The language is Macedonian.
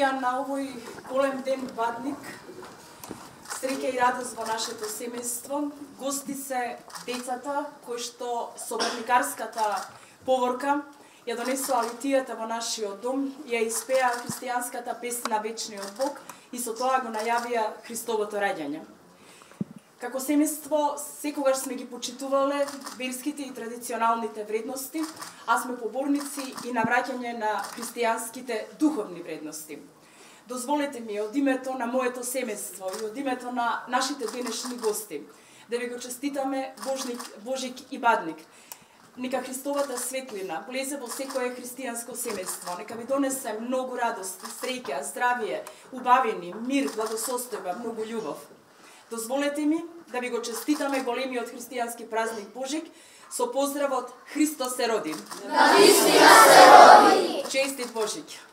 Лутија на овој голем ден Бадник. Среќа и радост во нашето семејство. Гости се децата кои што со бадникарската поворка ја донесоа лутијата во нашиот дом, ја испеа христијанската песна Вечниот Бог и со тоа го најавија Христовото раѓање. Како семејство секогаш сме ги почитувале верските и традиционалните вредности, а сме поборници и на враќање на христијанските духовни вредности. Дозволете ми од името на моето семејство и од името на нашите денешни гости да ви го честитаме Божик и Бадник. Нека Христовата светлина влезе во секое христијанско семејство. Нека ви донесе многу радост, среќа, здравие, убавини, мир, благосостојба, многу љубов. Дозволете ми да ви го честитаме големиот христијански празник Божик со поздравот Христос се роди. Да вистина се роди. Честит Божик.